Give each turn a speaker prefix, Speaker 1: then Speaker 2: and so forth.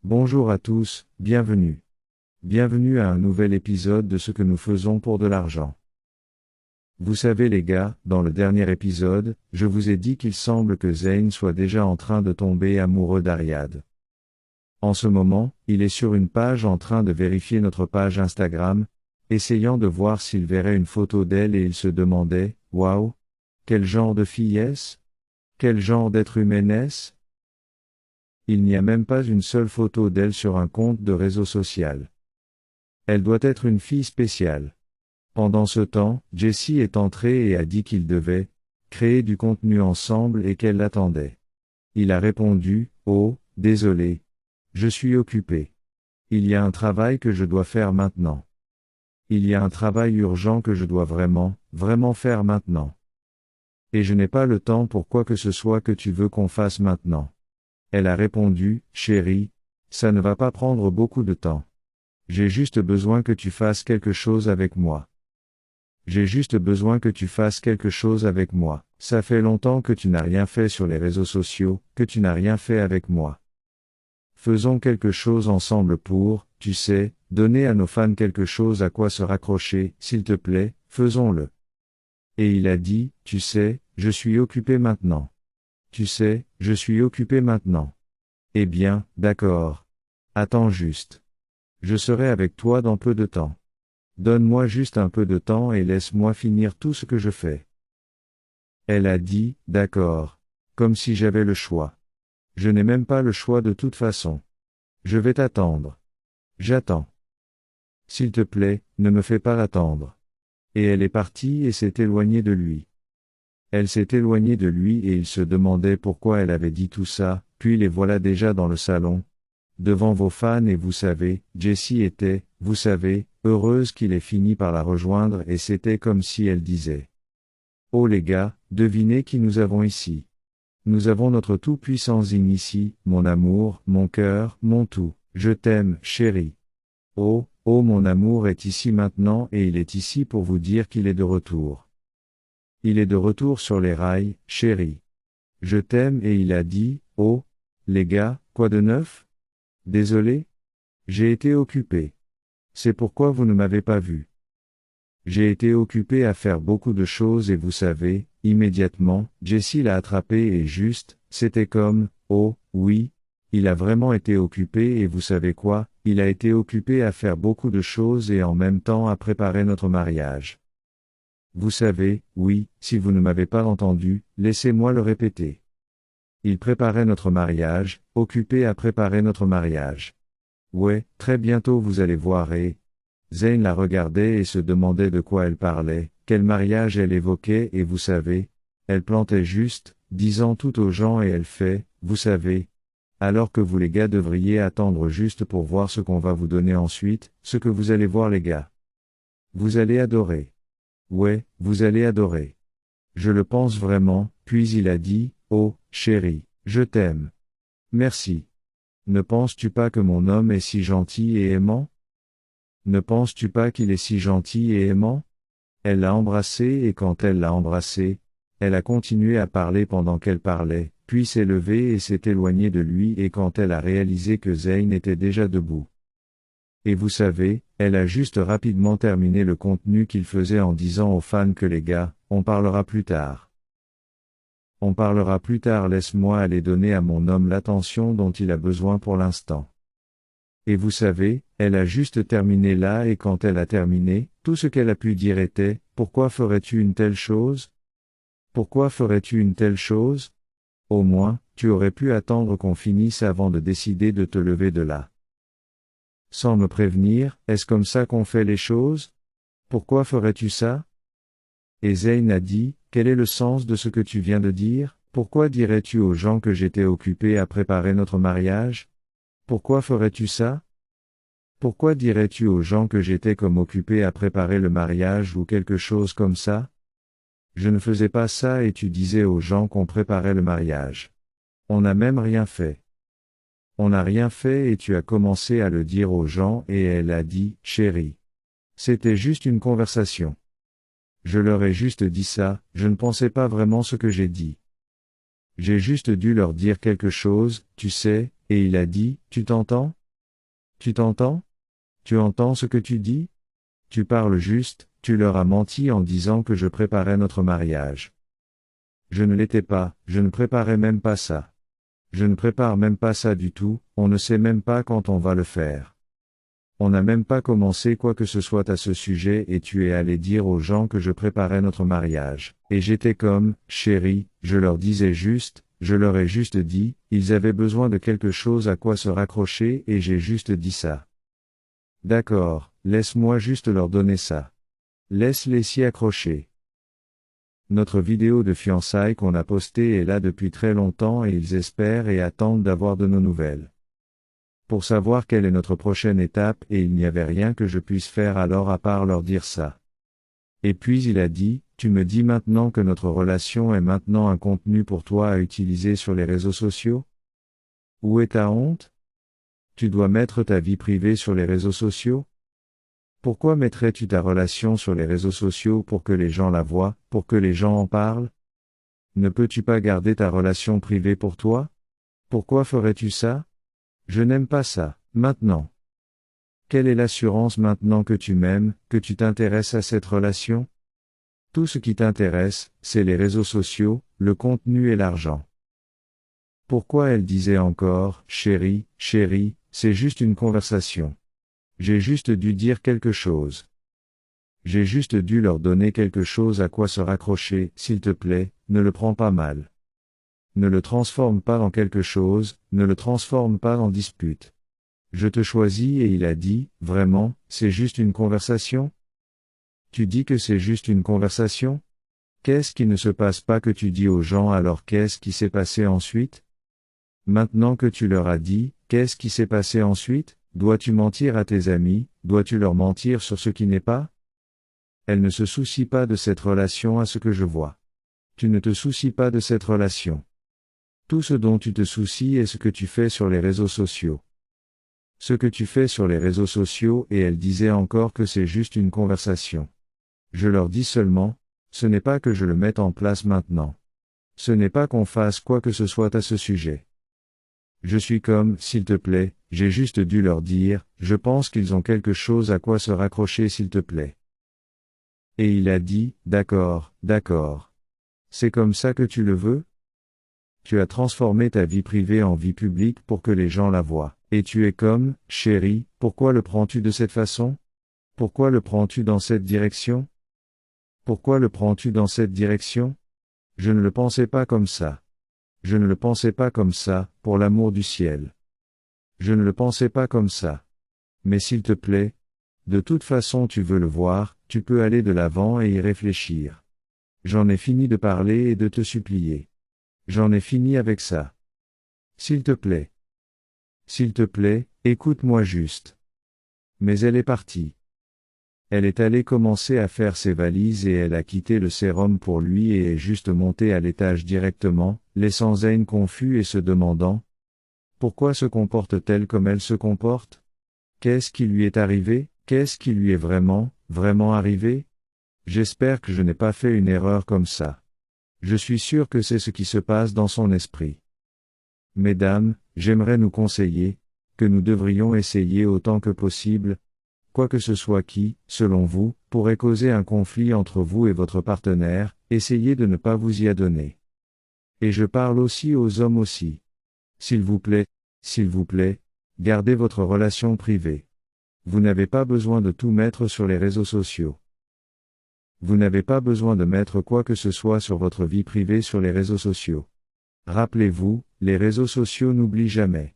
Speaker 1: Bonjour à tous, bienvenue. Bienvenue à un nouvel épisode de ce que nous faisons pour de l'argent. Vous savez les gars, dans le dernier épisode, je vous ai dit qu'il semble que Zayn soit déjà en train de tomber amoureux d'Ariad. En ce moment, il est sur une page en train de vérifier notre page Instagram, essayant de voir s'il verrait une photo d'elle et il se demandait, waouh, quel genre de fille est-ce? Quel genre d'être humaine est-ce? Il n'y a même pas une seule photo d'elle sur un compte de réseau social. Elle doit être une fille spéciale. Pendant ce temps, Jessie est entrée et a dit qu'ils devaient créer du contenu ensemble et qu'elle l'attendait. Il a répondu, oh, désolé. Je suis occupé. Il y a un travail que je dois faire maintenant. Il y a un travail urgent que je dois vraiment faire maintenant. Et je n'ai pas le temps pour quoi que ce soit que tu veux qu'on fasse maintenant. Elle a répondu, chérie, ça ne va pas prendre beaucoup de temps. J'ai juste besoin que tu fasses quelque chose avec moi. J'ai juste besoin que tu fasses quelque chose avec moi. Ça fait longtemps que tu n'as rien fait sur les réseaux sociaux, que tu n'as rien fait avec moi. Faisons quelque chose ensemble pour, tu sais, donner à nos fans quelque chose à quoi se raccrocher, s'il te plaît, faisons-le. Et il a dit, tu sais, je suis occupé maintenant. Tu sais, je suis occupé maintenant. Eh bien, d'accord. Attends juste. Je serai avec toi dans peu de temps. Donne-moi juste un peu de temps et laisse-moi finir tout ce que je fais. Elle a dit, d'accord. Comme si j'avais le choix. Je n'ai même pas le choix de toute façon. Je vais t'attendre. J'attends. S'il te plaît, ne me fais pas attendre. Et elle est partie et s'est éloignée de lui. Elle s'est éloignée de lui et il se demandait pourquoi elle avait dit tout ça, puis les voilà déjà dans le salon, devant vos fans et vous savez, Jessie était, vous savez, heureuse qu'il ait fini par la rejoindre et c'était comme si elle disait. Oh les gars, devinez qui nous avons ici. Nous avons notre tout-puissant Zayn ici, mon amour, mon cœur, mon tout, je t'aime, chérie. Oh, oh mon amour est ici maintenant et il est ici pour vous dire qu'il est de retour. Il est de retour sur les rails, chérie. Je t'aime et il a dit, oh, les gars, quoi de neuf? Désolé? J'ai été occupé. C'est pourquoi vous ne m'avez pas vu. J'ai été occupé à faire beaucoup de choses et vous savez, immédiatement, Jessie l'a attrapé et juste, c'était comme, oh, oui, il a vraiment été occupé et vous savez quoi, il a été occupé à faire beaucoup de choses et en même temps à préparer notre mariage. Vous savez, oui, si vous ne m'avez pas entendu, laissez-moi le répéter. Il préparait notre mariage, occupé à préparer notre mariage. Ouais, très bientôt vous allez voir et... Zayn la regardait et se demandait de quoi elle parlait, quel mariage elle évoquait et vous savez, elle plantait juste, disant tout aux gens et elle fait, vous savez. Alors que vous les gars devriez attendre juste pour voir ce qu'on va vous donner ensuite, ce que vous allez voir les gars. Vous allez adorer. Ouais, vous allez adorer. Je le pense vraiment, puis il a dit, oh, chérie, je t'aime. Merci. Ne penses-tu pas que mon homme est si gentil et aimant? Ne penses-tu pas qu'il est si gentil et aimant? Elle l'a embrassé et quand elle l'a embrassé, elle a continué à parler pendant qu'elle parlait, puis s'est levée et s'est éloignée de lui et quand elle a réalisé que Zayn était déjà debout. Et vous savez, elle a juste rapidement terminé le contenu qu'il faisait en disant aux fans que les gars, on parlera plus tard. On parlera plus tard, laisse-moi aller donner à mon homme l'attention dont il a besoin pour l'instant. Et vous savez, elle a juste terminé là et quand elle a terminé, tout ce qu'elle a pu dire était, pourquoi ferais-tu une telle chose? Pourquoi ferais-tu une telle chose? Au moins, tu aurais pu attendre qu'on finisse avant de décider de te lever de là. Sans me prévenir, est-ce comme ça qu'on fait les choses? Pourquoi ferais-tu ça? Et Zayn a dit, quel est le sens de ce que tu viens de dire? Pourquoi dirais-tu aux gens que j'étais occupé à préparer notre mariage? Pourquoi ferais-tu ça? Pourquoi dirais-tu aux gens que j'étais comme occupé à préparer le mariage ou quelque chose comme ça? Je ne faisais pas ça et tu disais aux gens qu'on préparait le mariage. On n'a même rien fait. On n'a rien fait et tu as commencé à le dire aux gens et elle a dit, chérie. C'était juste une conversation. Je leur ai juste dit ça, je ne pensais pas vraiment ce que j'ai dit. J'ai juste dû leur dire quelque chose, tu sais, et il a dit, tu t'entends? Tu t'entends? Tu entends ce que tu dis? Tu parles juste, tu leur as menti en disant que je préparais notre mariage. Je ne l'étais pas, je ne préparais même pas ça. Je ne prépare même pas ça du tout, on ne sait même pas quand on va le faire. On n'a même pas commencé quoi que ce soit à ce sujet et tu es allé dire aux gens que je préparais notre mariage. Et j'étais comme, chérie, je leur disais juste, je leur ai juste dit, ils avaient besoin de quelque chose à quoi se raccrocher et j'ai juste dit ça. D'accord, laisse-moi juste leur donner ça. Laisse-les s'y accrocher. Notre vidéo de fiançailles qu'on a postée est là depuis très longtemps et ils espèrent et attendent d'avoir de nos nouvelles. Pour savoir quelle est notre prochaine étape et il n'y avait rien que je puisse faire alors à part leur dire ça. Et puis il a dit, tu me dis maintenant que notre relation est maintenant un contenu pour toi à utiliser sur les réseaux sociaux? Où est ta honte? Tu dois mettre ta vie privée sur les réseaux sociaux? Pourquoi mettrais-tu ta relation sur les réseaux sociaux pour que les gens la voient, pour que les gens en parlent? Ne peux-tu pas garder ta relation privée pour toi? Pourquoi ferais-tu ça? Je n'aime pas ça, maintenant. Quelle est l'assurance maintenant que tu m'aimes, que tu t'intéresses à cette relation? Tout ce qui t'intéresse, c'est les réseaux sociaux, le contenu et l'argent. Pourquoi elle disait encore, chérie, chérie, c'est juste une conversation. J'ai juste dû dire quelque chose. J'ai juste dû leur donner quelque chose à quoi se raccrocher, s'il te plaît, ne le prends pas mal. Ne le transforme pas en quelque chose, ne le transforme pas en dispute. Je te choisis et il a dit, vraiment, c'est juste une conversation? Tu dis que c'est juste une conversation? Qu'est-ce qui ne se passe pas que tu dis aux gens alors qu'est-ce qui s'est passé ensuite? Maintenant que tu leur as dit, qu'est-ce qui s'est passé ensuite? Dois-tu mentir à tes amis, dois-tu leur mentir sur ce qui n'est pas? Elle ne se soucie pas de cette relation à ce que je vois. Tu ne te soucies pas de cette relation. Tout ce dont tu te soucies est ce que tu fais sur les réseaux sociaux. Ce que tu fais sur les réseaux sociaux et elle disait encore que c'est juste une conversation. Je leur dis seulement, ce n'est pas que je le mette en place maintenant. Ce n'est pas qu'on fasse quoi que ce soit à ce sujet. Je suis comme, s'il te plaît, j'ai juste dû leur dire, je pense qu'ils ont quelque chose à quoi se raccrocher s'il te plaît. Et il a dit, d'accord, d'accord. C'est comme ça que tu le veux? Tu as transformé ta vie privée en vie publique pour que les gens la voient. Et tu es comme, chérie, pourquoi le prends-tu de cette façon? Pourquoi le prends-tu dans cette direction? Pourquoi le prends-tu dans cette direction? Je ne le pensais pas comme ça. Je ne le pensais pas comme ça, pour l'amour du ciel. Je ne le pensais pas comme ça. Mais s'il te plaît, de toute façon tu veux le voir, tu peux aller de l'avant et y réfléchir. J'en ai fini de parler et de te supplier. J'en ai fini avec ça. S'il te plaît. S'il te plaît, écoute-moi juste. Mais elle est partie. Elle est allée commencer à faire ses valises et elle a quitté le sérum pour lui et est juste montée à l'étage directement, laissant Zane confus et se demandant, pourquoi se comporte-t-elle comme elle se comporte? Qu'est-ce qui lui est arrivé? Qu'est-ce qui lui est vraiment, vraiment arrivé? J'espère que je n'ai pas fait une erreur comme ça. Je suis sûr que c'est ce qui se passe dans son esprit. Mesdames, j'aimerais nous conseiller, que nous devrions essayer autant que possible, quoi que ce soit qui, selon vous, pourrait causer un conflit entre vous et votre partenaire, essayez de ne pas vous y adonner. Et je parle aussi aux hommes aussi. S'il vous plaît, gardez votre relation privée. Vous n'avez pas besoin de tout mettre sur les réseaux sociaux. Vous n'avez pas besoin de mettre quoi que ce soit sur votre vie privée sur les réseaux sociaux. Rappelez-vous, les réseaux sociaux n'oublient jamais.